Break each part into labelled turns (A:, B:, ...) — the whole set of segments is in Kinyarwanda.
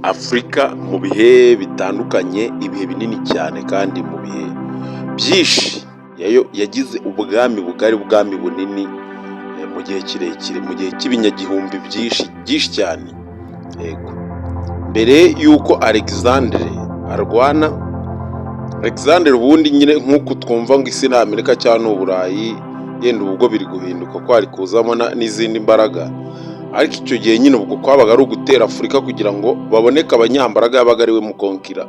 A: Afurika mu bihe bitandukanye, ibihe binini cyane kandi mu bihe byinshi yagize ubwami bugari, ubwami bunini mu gihe kirekire, mu gihe cy'ibinyagihumbi byinshi cyane. Yego. Mbere y'uko Alexandre arwana, Alexandre ubundi nyine nk'uko twumva ngo isi ni Amerika cyangwa ni Uburayi, yenda ubwo biri guhinduka ko hari kuzamo n'izindi mbaraga, ariko icyo gihe nyine ubwo kwabaga ari ugutera Afurika kugira ngo baboneke abanyambaraga yabaga ari we mukonkira.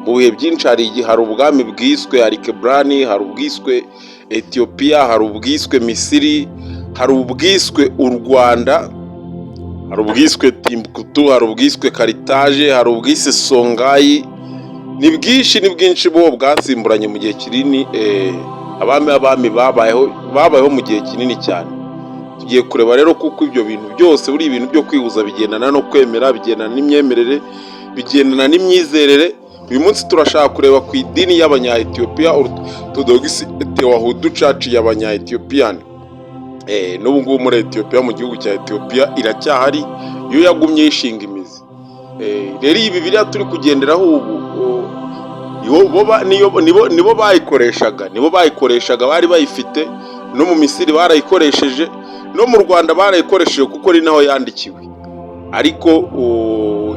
A: Mu bihe byinshi hari ubwami bwiswe Alkebrani, hari ubwiswe Ethiopia, hari ubwiswe Misiri, hari ubwiswe u Rwanda, hari ubwiswe Timbuktu, hari ubwiswe Carthage, hari ubwiswe Songhai. Ni bwinshi bo bwasimburanye mu gihe kinini. Abami babayeho mu gihe kinini cyane. Tugiye kureba rero kuko ibyo bintu byose buri ibintu byo kwihuza bigendana no kwemera, bigendana n'imyemerere, bigendana n'imyizerere. Uyu munsi turashaka kureba ku idini y'abanya-Ethiopia, Orthodox Tewahedo Church y'abanya-Ethiopian. N'ubu ngubu muri Ethiopia, mu gihugu cya Ethiopia iracyahari, yo yagumye yishinga imizi. Rero iyi Bibiliya turi kugenderaho ubu, nibo bayikoreshaga, bari bayifite, no mu Misiri barayikoresheje, no mu Rwanda barayikoresheje kuko ari naho yandikiwe. Ariko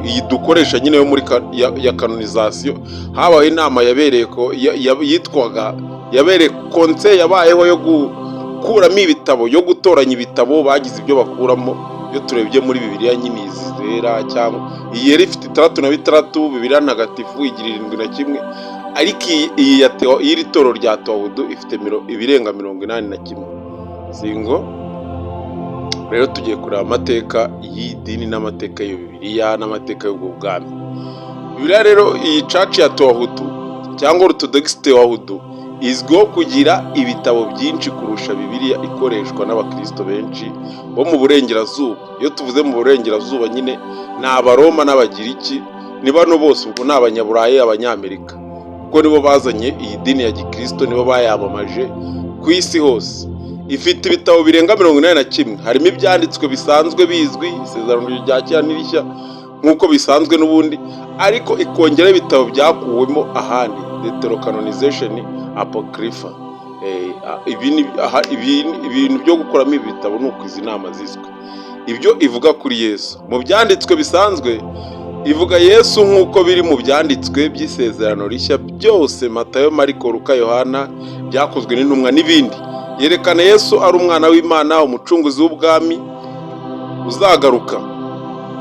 A: iyi dukoresha nyine yo muri ya canonization, habaho inama yabereye konse yabayeho yo gukuramo ibitabo, yo gutoranya ibitabo bagize ibyo bakuramo. Iyo turebye muri Bibiliya nyine izera, cyangwa iyi yari ifite 36, Bibiliya ntagatifu igira 71, ariko iyi toro rya Tewahedo ifite ibirenga 81. Singo rero tugiye kureba amateka y'idini n'amateka ya Bibiliya n'amateka y'ubwo bwami. Bibiliya rero iyi church ya Tewahedo cyangwa Orthodox Tewahedo izwiho kugira ibitabo byinshi kurusha Bibiliya ikoreshwa n'abakristo benshi bo mu burengerazuba. Iyo tuvuze mu burengerazuba nyine ni Abaroma n'Abagiriki, ni bano bose ubwo ni Abanyaburayi, Abanyamerika, kuko nibo bazanye iyi dini ya gikristo, nibo bayamamaje ku isi hose. Ifite ibitabo birenga 81. Harimo ibyanditswe bisanzwe bizwi, Isezerano rya Kera n'Irishya nk'uko bisanzwe n'ubundi, ariko ikongera ibitabo byakuwemo ahandi, Deuterocanonization, Apocrypha. Ibintu byo gukoramo ibi bitabo ni uko izi nama zizwe. Ibyo ivuga kuri Yesu mu byanditswe bisanzwe, ivuga Yesu nk'uko biri mu byanditswe by'Isezerano Rishya byose, Matayo, Mariko, Luka, Yohana, byakozwe n'intumwa n'ibindi. Yerekana Yesu ari umwana w'Imana, umucunguzi w'ubwami uzagaruka.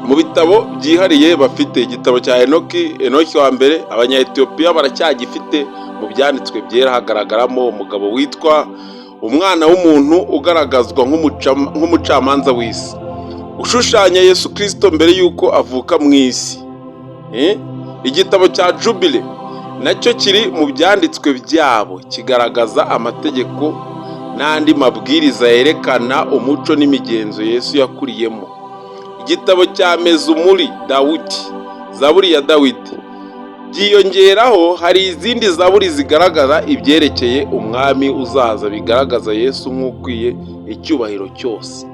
A: Mu bitabo byihariye bafite igitabo cya Enoki wa mbere, abanya-Ethiopia baracyagifite. Mu byanditswe byera hagaragaramo umugabo witwa umwana w'umuntu ugaragazwa nk'umucamanza w'isi, ushushanya Yesu Kristo mbere y'uko avuka mu isi. Igitabo cya Jubile nacyo kiri mu byanditswe byabo, kigaragaza amategeko n'andi mabwiriza yerekana umuco n'imigenzo Yesu yakuriyemo. Igitabo cya Mezumuri Dawudi, Zaburi ya Dawidi, byiyongeraho hari izindi zaburi zigaragaza ibyerekeye umwami uzaza, bigaragaza Yesu nk'ukwiye icyubahiro cyose.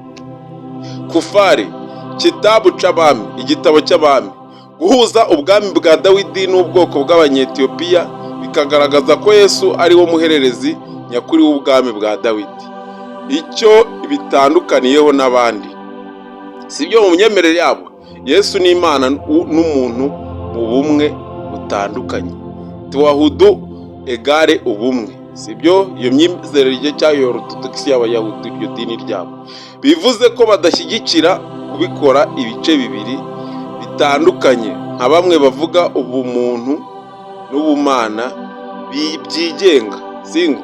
A: Kufari, Kitabu c'Abami, igitabo cy'abami, guhuza ubwami bwa Dawidi n'ubwoko bw'abanya-Ethiopia, bikagaragaza ko Yesu ari wo muhererezi nyakuri w'ubwami bwa Dawidi. Icyo bitandukaniyeho n'abandi, sibyo mu myemerere yabo, Yesu ni Imana n'umuntu mu bumwe butandukanye. Tewahedo egare ubumwe, sibyo iyo myizerere cyangwa Orthodox y'Abayahudi, iryo dini ryabo. Bivuze ko badashyigikira kubikora ibice bibiri bitandukanye, nka bamwe bavuga ubumuntu n'ubumana byigenga. Singo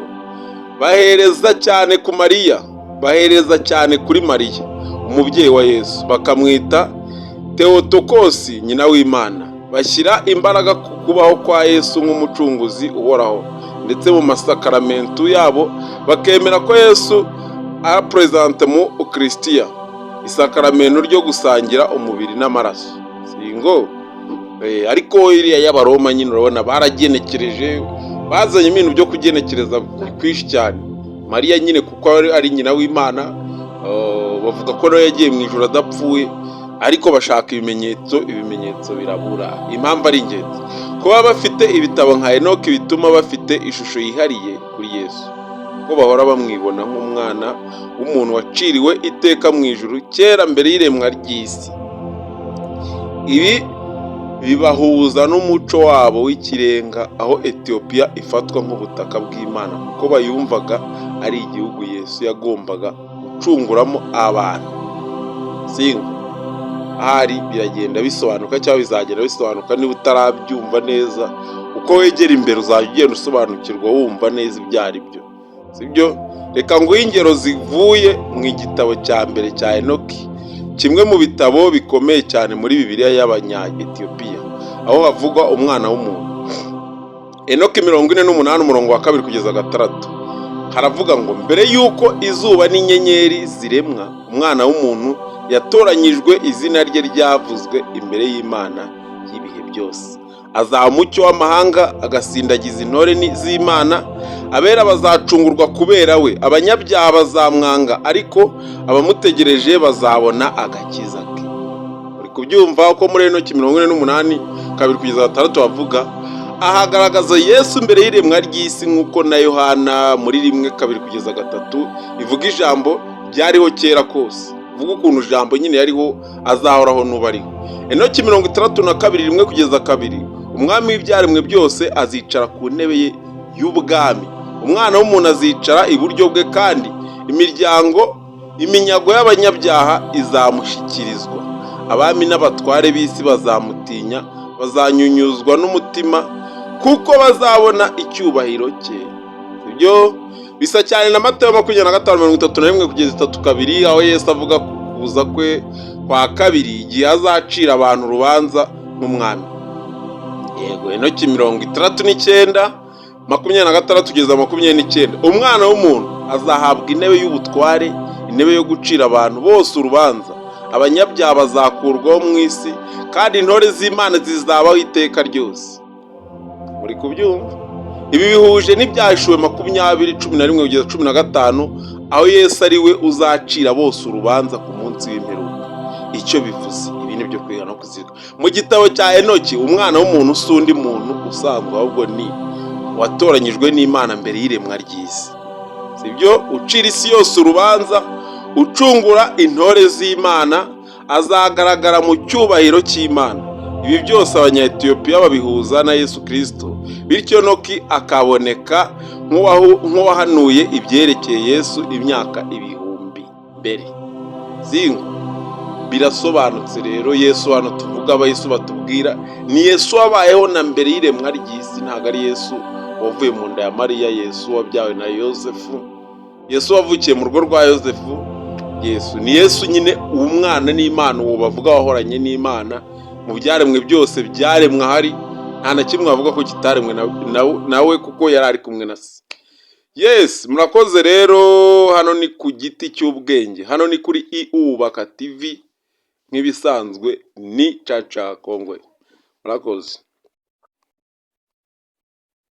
A: bahereza cyane ku Mariya, bahereza cyane kuri Mariya umubyeyi wa Yesu, bakamwita Theotokos, nyina w'Imana. Bashyira imbaraga ku kubaho kwa Yesu nk'umucunguzi uhoraho, ndetse mu masakaramentu yabo bakemera ko Yesu apresente mu Ukristiya, isakaramento ryo gusangira umubiri n'amaraso. Singo ariko iriya y'Abaroma nyine urabona baragenekereje, bazanye ibintu byo kugenekereza kwinshi cyane. Mariya nyine kuko ari nyina w'Imana, bavuga ko nawe yagiye mu ijuru adapfuye, ariko bashaka ibimenyetso birabura. Impamvu ari ingenzi kuba bafite ibitabo nka Enoki bituma bafite ishusho yihariye kuri Yesu, ko bahora bamwibona nk'umwana w'umuntu waciriwe iteka mu ijuru kera mbere y'iremwa ry'isi. Ibi bibahuza n'umuco wabo w'ikirenga, aho Etiyopiya ifatwa nk'ubutaka bw'Imana kuko bayumvaga ari igihugu Yesu yagombaga gucunguramo abantu. Ahari biragenda bisobanuka cyangwa bizagenda bisobanuka niba utarabyumva neza. Uko wegera imbere uzajya ugenda usobanukirwa wumva neza ibyo ari byo, sibyo? Reka nguhe ingero zivuye mu igitabo cya mbere cya Enoki, kimwe mu bitabo bikomeye cyane muri Bibiliya y'Abanya-Etiyopiya, aho havugwa umwana w'umuntu. Enoki 48 umurongo wa 2 kugeza 6 haravuga ngo mbere y'uko izuba n'inyenyeri ziremwa, umwana w'umuntu yatoranyijwe, izina rye ryavuzwe imbere y'Imana y'ibihe byose. Azaba umucyo w'amahanga, agasindagiza intore z'Imana. Abera bazacungurwa kubera we, abanyabyaha bazamwanga, ariko abamutegereje bazabona agakiza ke. Uri kubyumva ko muri Enoki 48 2 kugeza 6 bavuga ahagaragaza Yesu mbere y'iremwa ry'isi, nk'uko na Yohana muri 1 2 kugeza 3 ivuga ijambo ryariho kera kose, vuga ukuntu ijambo nyine yariho azahoraho n'ubariho. Enoki 62 1 kugeza 2 umwami w'ibyaremwe byose azicara ku ntebe ye y'ubwami, umwana w'umuntu azicara iburyo bwe, kandi iminyago y'abanyabyaha izamushyikirizwa. Abami n'abatware b'isi bazamutinya, bazanyunyuzwa n'umutima kuko bazabona icyubahiro cye. Ibyo bisa cyane na Matayo 25:31 kugeza 3:2, aho Yesu avuga kuza kwe kwa kabiri igihe azacira abantu urubanza nk'umwami. Yego, Enoki 69 26 kugeza 29 umwana w'umuntu azahabwa intebe y'ubutware, intebe yo gucira abantu bose urubanza. Abanyabyaha bazakurwaho mu isi, kandi intore z'Imana zizabaho iteka ryose. Muri kubyumva? Ibi bihuje n'ibyahishuwe 20:11 kugeza 15, aho Yesu ari we uzacira bose urubanza ku munsi w'imperuka. Icyo bivuze, ibi ni byo kwiga no kuzirika. Mu gitabo cya Enoki, umwana w'umuntu si undi muntu usanzwe, ahubwo ni watoranyijwe n'Imana mbere y'iremwa ry'isi, sibyo? Ucira isi yose urubanza, ucungura intore z'Imana, azagaragara mu cyubahiro cy'Imana. Ibi byose Abanya-Etiyopiya babihuza na Yesu Kristo, bityo Enoki akaboneka nk'uwahanuye ibyerekeye Yesu imyaka 1000 mbere. Birasobanutse rero, Yesu hano tuvuga, Yesu batubwira ni Yesu wabayeho na mbere y'iremwa ry'isi, ntabwo ari Yesu wavuye mu nda ya Mariya, Yesu wabyawe na Yosefu, Yesu wavukiye mu rugo rwa Yosefu. Ni Yesu nyine, umwana n'Imana, uwo bavuga wahoranye n'Imana mu byaremwe byose byaremwe ahari, nta na kimwe bavuga ko kitaremwe nawe kuko yari ari kumwe na se. Murakoze rero. Hano ni ku giti cy'ubwenge, hano ni kuri iubaka TV, nk'ibisanzwe ni Caca Kongwe. Murakoze.